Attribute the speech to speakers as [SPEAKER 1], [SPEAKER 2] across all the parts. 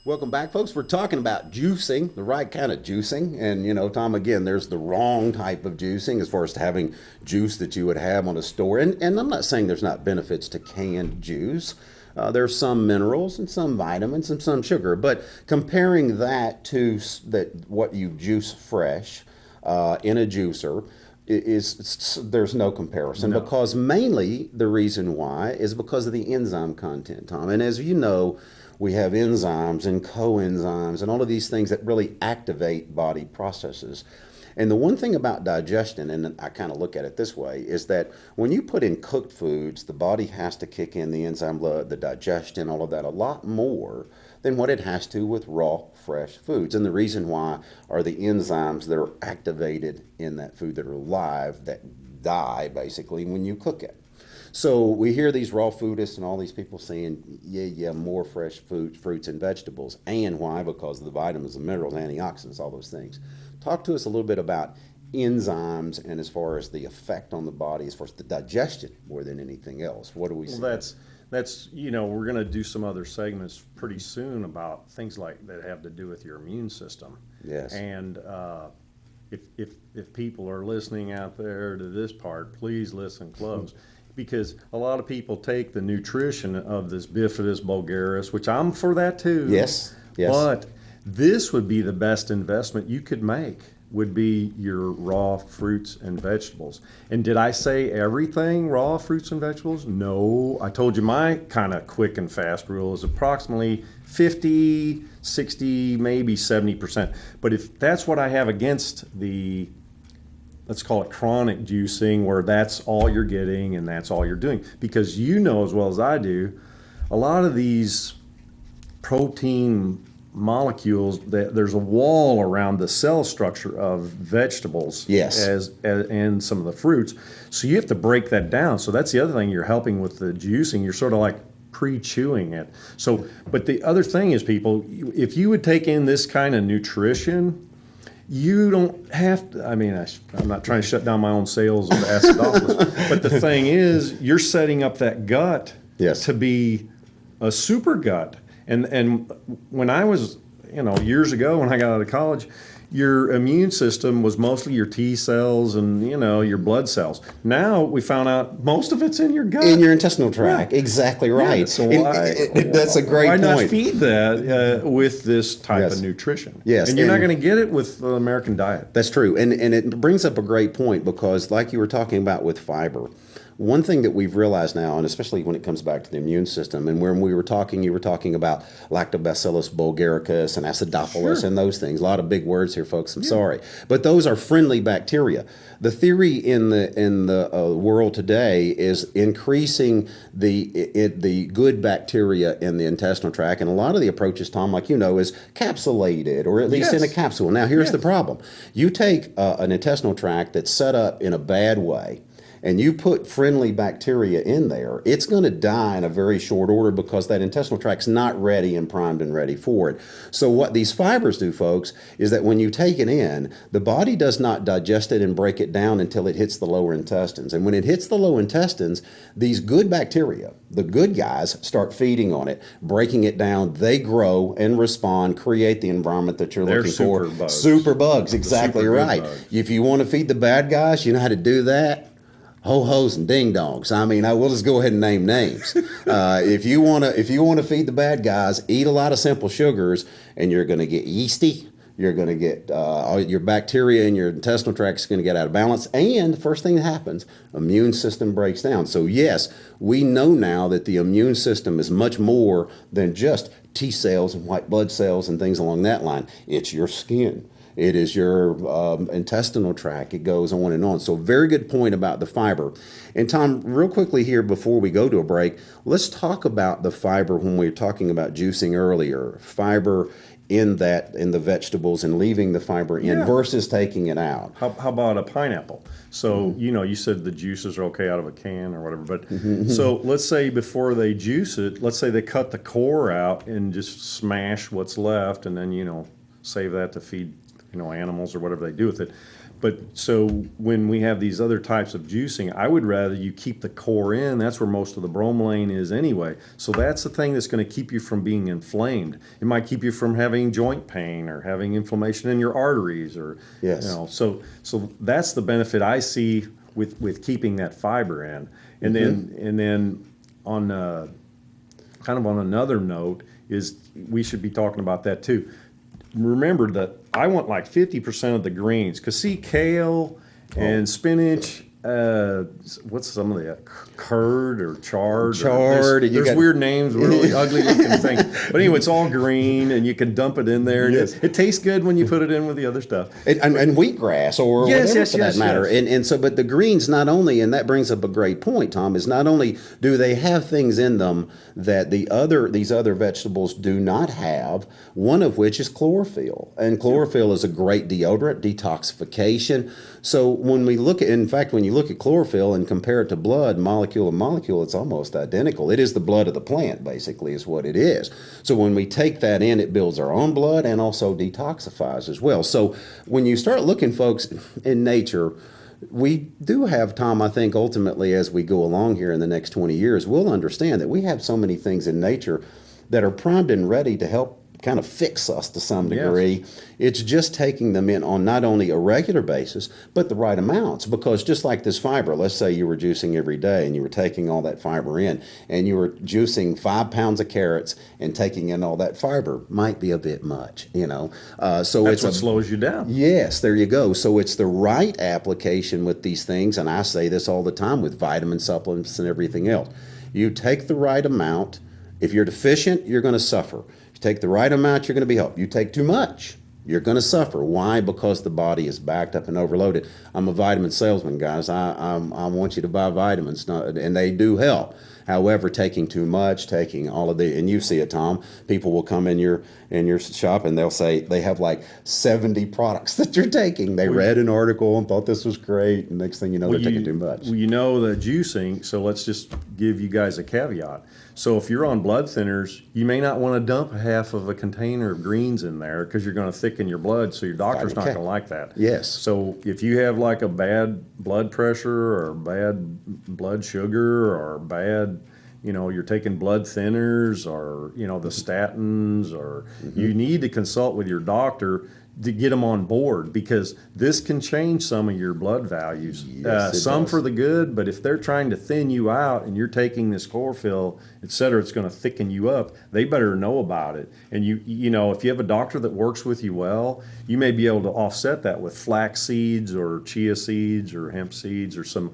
[SPEAKER 1] Welcome back, folks. We're talking about juicing, the right kind of juicing. And, you know, Tom, again, there's the wrong type of juicing as far as having juice that you would have on a store. And I'm not saying there's not benefits to canned juice. There's some minerals and some vitamins and some sugar. But comparing that to what you juice fresh in a juicer, there's no comparison. No. Because mainly the reason why is because of the enzyme content, Tom. And as you know, we have enzymes and coenzymes and all of these things that really activate body processes. And the one thing about digestion, and I kind of look at it this way, is that when you put in cooked foods, the body has to kick in the enzyme blood, the digestion, all of that a lot more than what it has to with raw, fresh foods. And the reason why are the enzymes that are activated in that food that are live, that die basically when you cook it. So we hear these raw foodists and all these people saying, yeah, more fresh fruits and vegetables. And why? Because of the vitamins, the minerals, antioxidants, all those things. Talk to us a little bit about enzymes and as far as the effect on the body, as far as the digestion more than anything else. What do we see?
[SPEAKER 2] That's we're going to do some other segments pretty soon about things like that have to do with your immune system.
[SPEAKER 1] Yes.
[SPEAKER 2] And if people are listening out there to this part, please listen close. Because a lot of people take the nutrition of this bifidus vulgaris, which I'm for that too.
[SPEAKER 1] Yes.
[SPEAKER 2] But this would be the best investment you could make, would be your raw fruits and vegetables. And did I say everything raw fruits and vegetables? No. I told you my kind of quick and fast rule is approximately 50, 60, maybe 70%. But if that's what I have against the, let's call it chronic juicing, where that's all you're getting and that's all you're doing. Because you know as well as I do, a lot of these protein molecules, there's a wall around the cell structure of vegetables.
[SPEAKER 1] Yes.
[SPEAKER 2] And some of the fruits. So you have to break that down. So that's the other thing you're helping with the juicing. You're sort of like pre-chewing it. So, but the other thing is, people, if you would take in this kind of nutrition, you don't have to, I'm not trying to shut down my own sales of acidophilus, but the thing is, you're setting up that gut to be a super gut. And when I was, years ago when I got out of college, your immune system was mostly your T cells and, your blood cells. Now we found out most of it's in your gut.
[SPEAKER 1] In your intestinal tract. Yeah. Exactly right.
[SPEAKER 2] Yeah, so
[SPEAKER 1] that's a great point.
[SPEAKER 2] Why not feed that with this type of nutrition?
[SPEAKER 1] Yes.
[SPEAKER 2] And you're not going to get it with the American diet.
[SPEAKER 1] That's true. And it brings up a great point, because like you were talking about with fiber, one thing that we've realized now, and especially when it comes back to the immune system, and when we were talking, you were talking about lactobacillus bulgaricus and acidophilus and those things. A lot of big words here, folks. I'm sorry, but those are friendly bacteria. The theory in the world today is increasing the good bacteria in the intestinal tract, and a lot of the approaches, Tom, like is capsulated, or at least in a capsule. Now, here's the problem: you take an intestinal tract that's set up in a bad way, and you put friendly bacteria in there, it's going to die in a very short order, because that intestinal tract's not ready and primed and ready for it. So what these fibers do, folks, is that when you take it in, the body does not digest it and break it down until it hits the lower intestines. And when it hits the lower intestines, these good bacteria, the good guys, start feeding on it, breaking it down. They grow and respond, create the environment that you're looking for.
[SPEAKER 2] Bugs.
[SPEAKER 1] Super bugs, exactly right.
[SPEAKER 2] Bugs.
[SPEAKER 1] If you want to feed the bad guys, you know how to do that? Ho-hos and ding-dongs. I will just go ahead and name names. If you want to feed the bad guys, eat a lot of simple sugars, and you're going to get yeasty. You're going to get your bacteria in your intestinal tract is going to get out of balance. And the first thing that happens, immune system breaks down. So yes, we know now that the immune system is much more than just T cells and white blood cells and things along that line. It's your skin. It is your intestinal tract. It goes on and on. So very good point about the fiber. And Tom, real quickly here before we go to a break, let's talk about the fiber when we were talking about juicing earlier. Fiber in the vegetables and leaving the fiber in versus taking it out.
[SPEAKER 2] How about a pineapple? So, you said the juices are okay out of a can or whatever. But so let's say before they juice it, let's say they cut the core out and just smash what's left, and then, save that to feed animals or whatever they do with it. But so when we have these other types of juicing, I would rather you keep the core in. That's where most of the bromelain is anyway. So that's the thing that's going to keep you from being inflamed. It might keep you from having joint pain or having inflammation in your arteries, or
[SPEAKER 1] Yes.
[SPEAKER 2] So that's the benefit I see with keeping that fiber in. And then on kind of on another note is we should be talking about that too. Remember that I want like 50% of the greens, because see, kale and spinach, what's some of the curd or chard?
[SPEAKER 1] Chard, and you
[SPEAKER 2] there's
[SPEAKER 1] got-
[SPEAKER 2] weird names, really ugly looking things. But anyway, it's all green, and you can dump it in there. And
[SPEAKER 1] Yes.
[SPEAKER 2] it tastes good when you put it in with the other stuff.
[SPEAKER 1] And wheatgrass or
[SPEAKER 2] Yes,
[SPEAKER 1] whatever
[SPEAKER 2] yes,
[SPEAKER 1] for
[SPEAKER 2] yes,
[SPEAKER 1] that matter.
[SPEAKER 2] yes.
[SPEAKER 1] And so, but the greens not only, and that brings up a great point, Tom, is not only do they have things in them that these other vegetables do not have, one of which is chlorophyll. And chlorophyll is a great deodorant, detoxification. So when we look at, in fact, when you look at chlorophyll and compare it to blood, molecule to molecule, it's almost identical. It is the blood of the plant, basically, is what it is. So when we take that in, it builds our own blood and also detoxifies as well. So when you start looking, folks, in nature, we do have, Tom, I think ultimately as we go along here in the next 20 years, we'll understand that we have so many things in nature that are primed and ready to help kind of fix us to some degree. Yes. It's just taking them in on not only a regular basis, but the right amounts. Because just like this fiber, let's say you were juicing every day and you were taking all that fiber in, and you were juicing 5 pounds of carrots and taking in all that fiber, might be a bit much, you know. So
[SPEAKER 2] That's
[SPEAKER 1] it's
[SPEAKER 2] what slows you down.
[SPEAKER 1] Yes, there you go. So it's the right application with these things, and I say this all the time with vitamin supplements and everything else. You take the right amount. If you're deficient, you're going to suffer. Take the right amount, you're going to be helped. You take too much, you're going to suffer. Why? Because the body is backed up and overloaded. I'm a vitamin salesman, guys. I want you to buy vitamins, and they do help. However, taking too much, taking all of the, and you see it, Tom, people will come in your shop and they'll say they have like 70 products that you're taking. They read an article and thought this was great, and next thing you know, they're taking too much.
[SPEAKER 2] Well, you know the juicing, so let's just give you guys a caveat. So if you're on blood thinners, you may not want to dump half of a container of greens in there because you're going to thicken your blood, so your doctor's not going to like that.
[SPEAKER 1] Yes.
[SPEAKER 2] So if you have like a bad blood pressure or bad blood sugar or bad, you know, you're taking blood thinners or, you know, the statins, or you need to consult with your doctor to get them on board, because this can change some of your blood values.
[SPEAKER 1] Yes,
[SPEAKER 2] some
[SPEAKER 1] does.
[SPEAKER 2] for the good, but if they're trying to thin you out and you're taking this chlorophyll, et cetera, it's going to thicken you up. They better know about it. And you know, if you have a doctor that works with you well, you may be able to offset that with flax seeds or chia seeds or hemp seeds or some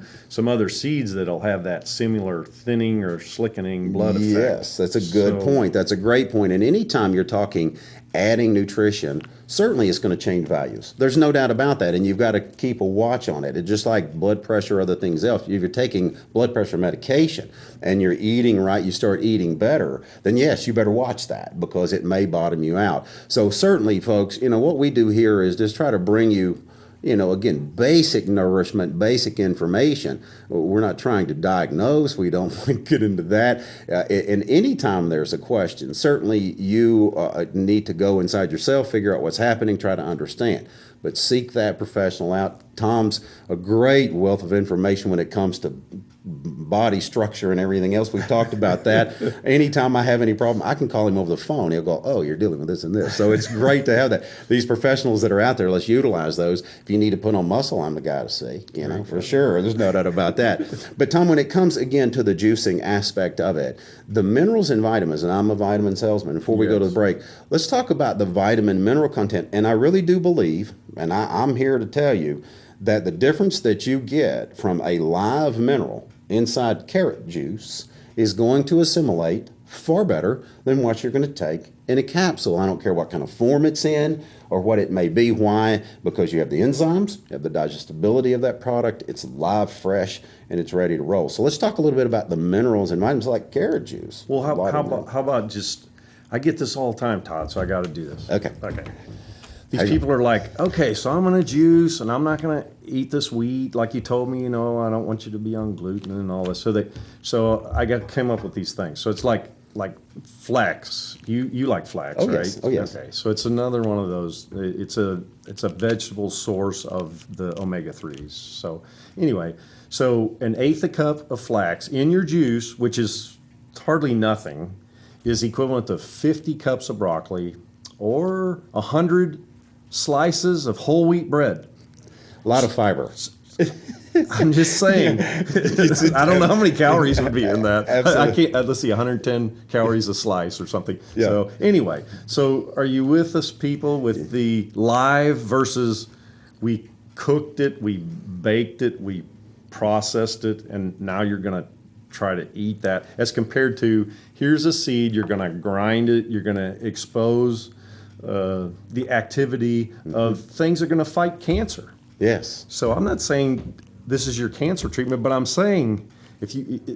[SPEAKER 2] other seeds that'll have that similar thinning or slickening blood effect.
[SPEAKER 1] Yes, that's a good point. That's a great point. And anytime you're talking adding nutrition, certainly it's going to change values. There's no doubt about that, and you've got to keep a watch on it. It's just like blood pressure or other things else. If you're taking blood pressure medication and you're eating right, you start eating better, then yes, you better watch that, because it may bottom you out. So certainly, folks, you know, what we do here is just try to bring you, you know, again, basic nourishment, basic information. We're not trying to diagnose. We don't want to get into that. And anytime there's a question, certainly you need to go inside yourself, figure out what's happening, try to understand. But seek that professional out. Tom's a great wealth of information when it comes to body structure and everything else. We've talked about that. Anytime I have any problem, I can call him over the phone. He'll go, oh, you're dealing with this and this. So it's great to have that. These professionals that are out there, let's utilize those. If you need to put on muscle, I'm the guy to see, you know, for sure. There's no doubt about that. But Tom, when it comes again to the juicing aspect of it, the minerals and vitamins, and I'm a vitamin salesman, before we go to the break, let's talk about the vitamin mineral content. And I really do believe, and I'm here to tell you, that the difference that you get from a live mineral inside carrot juice is going to assimilate far better than what you're going to take in a capsule. I don't care what kind of form it's in or what it may be. Why? Because you have the enzymes, you have the digestibility of that product, it's live, fresh, and it's ready to roll. So let's talk a little bit about the minerals and vitamins like carrot juice.
[SPEAKER 2] Well, how about just, I get this all the time, Todd, so I got to do this.
[SPEAKER 1] Okay.
[SPEAKER 2] These people are like, okay, so I'm going to juice and I'm not going to eat this wheat like you told me, you know, I don't want you to be on gluten and all this. So I came up with these things. So it's like like flax. You like flax,
[SPEAKER 1] Oh,
[SPEAKER 2] right?
[SPEAKER 1] yes. Oh, yes.
[SPEAKER 2] Okay, so it's another one of those. It's a vegetable source of the omega-3s. So anyway, so an eighth a cup of flax in your juice, which is hardly nothing, is equivalent to 50 cups of broccoli or 100 slices of whole wheat bread.
[SPEAKER 1] A lot of fiber.
[SPEAKER 2] I'm just saying. I don't know how many calories would be in that. I
[SPEAKER 1] Absolutely.
[SPEAKER 2] can't. Let's see, 110 calories a slice or something.
[SPEAKER 1] Yeah.
[SPEAKER 2] So anyway, so are you with us, people, with the live versus we cooked it, we baked it, we processed it, and now you're going to try to eat that, as compared to here's a seed, you're going to grind it, you're going to expose the activity of things that are going to fight cancer.
[SPEAKER 1] Yes.
[SPEAKER 2] So I'm not saying this is your cancer treatment, but I'm saying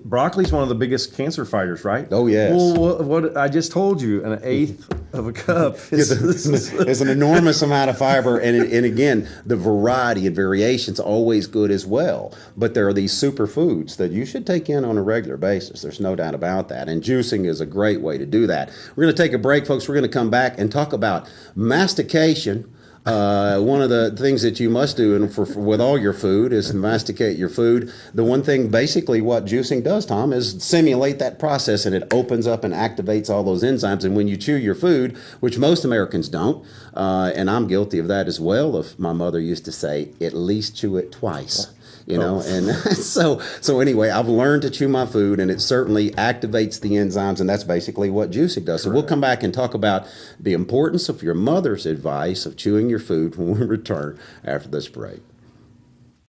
[SPEAKER 2] broccoli's one of the biggest cancer fighters, right?
[SPEAKER 1] Oh, yes.
[SPEAKER 2] Well, what I just told you, an eighth of a cup
[SPEAKER 1] It's an enormous amount of fiber, and again, the variety and variation's always good as well. But there are these superfoods that you should take in on a regular basis. There's no doubt about that, and juicing is a great way to do that. We're going to take a break, folks. We're going to come back and talk about mastication. One of the things that you must do with all your food is masticate your food. The one thing, basically, what juicing does, Tom, is simulate that process, and it opens up and activates all those enzymes. And when you chew your food, which most Americans don't, and I'm guilty of that as well, if my mother used to say, at least chew it twice. You know, and so anyway, I've learned to chew my food, and it certainly activates the enzymes, and that's basically what juicing does. So we'll come back and talk about the importance of your mother's advice of chewing your food when we return after this break.